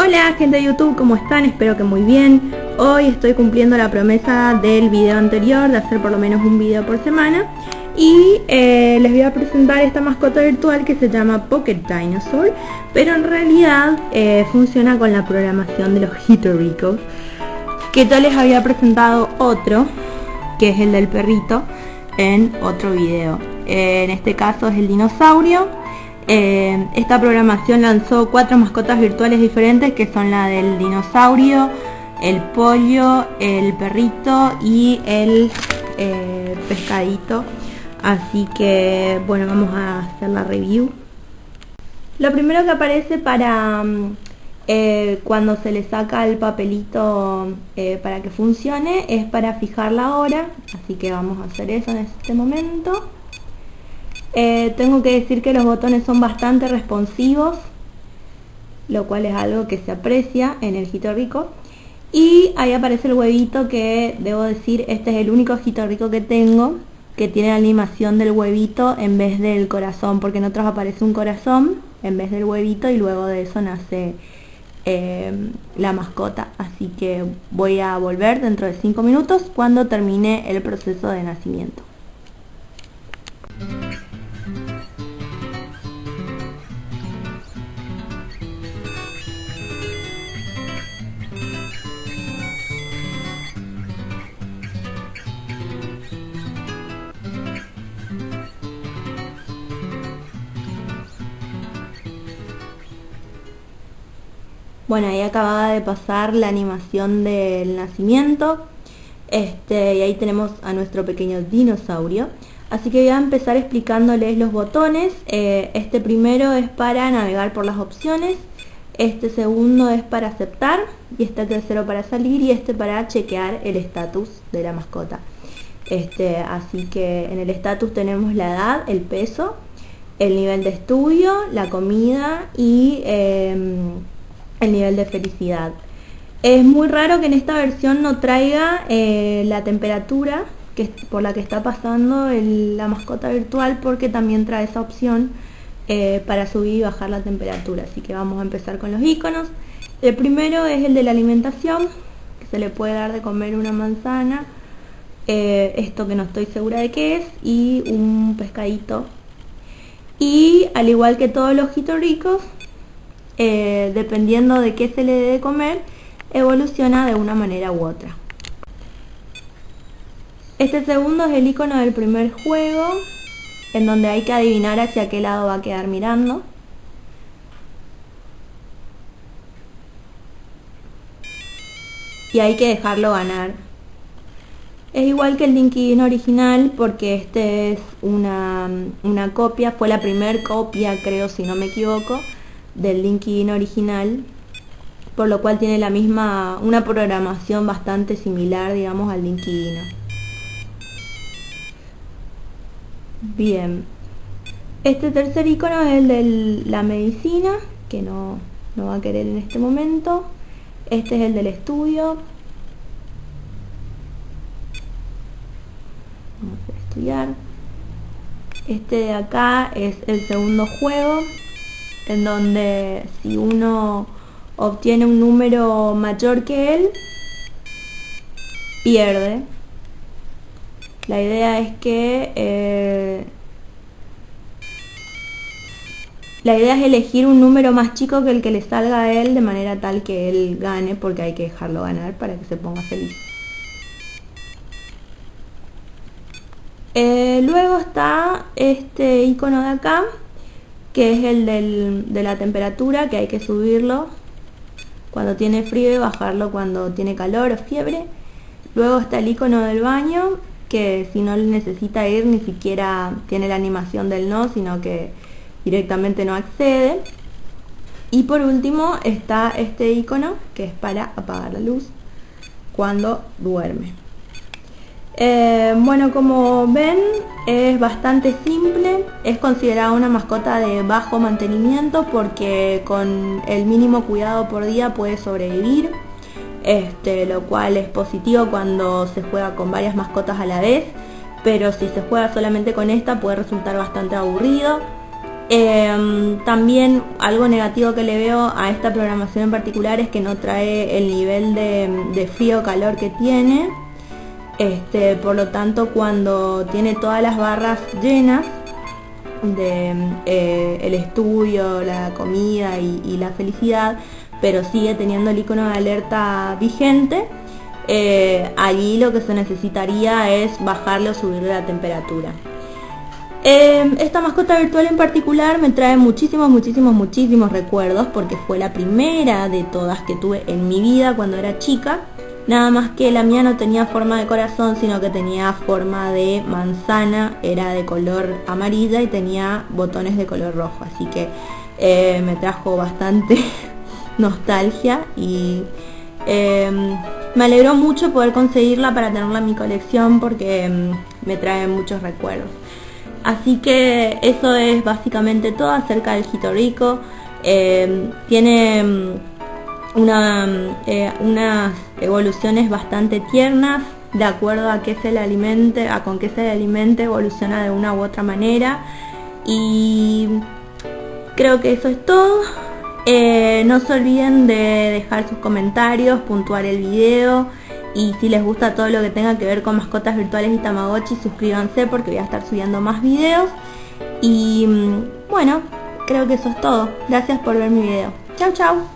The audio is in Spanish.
Hola gente de YouTube, ¿cómo están? Espero que muy bien. Hoy estoy cumpliendo la promesa del video anterior de hacer por lo menos un video por semana. Y les voy a presentar esta mascota virtual que se llama Pocket Dinosaur, pero en realidad funciona con la programación de los Hitoricos, que ya les había presentado otro, que es el del perrito, en otro video. En este caso es el dinosaurio. Esta programación lanzó 4 mascotas virtuales diferentes, que son la del dinosaurio, el pollo, el perrito y el pescadito. Así que bueno, vamos a hacer la review. Lo primero que aparece para cuando se le saca el papelito para que funcione es para fijar la hora, así que vamos a hacer eso en este momento. Tengo que decir que los botones son bastante responsivos, lo cual es algo que se aprecia en el Hitorico. Y ahí aparece el huevito, que debo decir, este es el único Hitorico que tengo que tiene la animación del huevito en vez del corazón, porque en otros aparece un corazón en vez del huevito y luego de eso nace la mascota. Así que voy a volver dentro de 5 minutos cuando termine el proceso de nacimiento. Bueno, ahí acababa de pasar la animación del nacimiento, y ahí tenemos a nuestro pequeño dinosaurio. Así que voy a empezar explicándoles los botones. Este primero es para navegar por las opciones, este segundo es para aceptar, y este tercero para salir, y este para chequear el estatus de la mascota. Así que en el estatus tenemos la edad, el peso, el nivel de estudio, la comida y el nivel de felicidad. Es muy raro que en esta versión no traiga la temperatura por la que está pasando la mascota virtual, porque también trae esa opción para subir y bajar la temperatura. Así que vamos a empezar con los iconos. El primero es el de la alimentación, que se le puede dar de comer una manzana, esto que no estoy segura de qué es, y un pescadito. Y al igual que todos los Hitoricos, dependiendo de qué se le dé de comer, evoluciona de una manera u otra. Este segundo es el icono del primer juego, en donde hay que adivinar hacia qué lado va a quedar mirando. Y hay que dejarlo ganar. Es igual que el Dinky Dino original, porque este es una copia, fue la primer copia, creo, si no me equivoco, del Dinky Dino original, por lo cual tiene una programación bastante similar, digamos, al Dinky Dino. Bien, este tercer icono es el de la medicina, que no va a querer en este momento. Este es el del estudio. Vamos a estudiar. Este de acá es el segundo juego, en donde si uno obtiene un número mayor que él, pierde. La idea es que la idea es elegir un número más chico que el que le salga a él, de manera tal que él gane, porque hay que dejarlo ganar para que se ponga feliz. Luego está este icono de acá, que es el de la temperatura, que hay que subirlo cuando tiene frío y bajarlo cuando tiene calor o fiebre. Luego está el icono del baño, que si no necesita ir, ni siquiera tiene la animación del no, sino que directamente no accede. Y por último está este icono, que es para apagar la luz cuando duerme. Bueno, como ven, es bastante simple. Es considerada una mascota de bajo mantenimiento, porque con el mínimo cuidado por día puede sobrevivir, lo cual es positivo cuando se juega con varias mascotas a la vez, pero si se juega solamente con esta puede resultar bastante aburrido. También algo negativo que le veo a esta programación en particular es que no trae el nivel de frío o calor que tiene. Por lo tanto, cuando tiene todas las barras llenas de el estudio, la comida y la felicidad, pero sigue teniendo el icono de alerta vigente, allí lo que se necesitaría es bajarle o subirle la temperatura. Esta mascota virtual en particular me trae muchísimos recuerdos, porque fue la primera de todas que tuve en mi vida cuando era chica. Nada más que la mía no tenía forma de corazón, sino que tenía forma de manzana, era de color amarilla y tenía botones de color rojo, así que me trajo bastante nostalgia y me alegró mucho poder conseguirla para tenerla en mi colección, porque me trae muchos recuerdos. Así que eso es básicamente todo acerca del Hitorico. Tiene unas evoluciones bastante tiernas, de acuerdo a qué se le alimente, a con qué se le alimente, evoluciona de una u otra manera. Y creo que eso es todo. No se olviden de dejar sus comentarios, puntuar el video, y si les gusta todo lo que tenga que ver con mascotas virtuales y Tamagotchi, suscríbanse porque voy a estar subiendo más videos. Y bueno, creo que eso es todo. Gracias por ver mi video. Chau chau.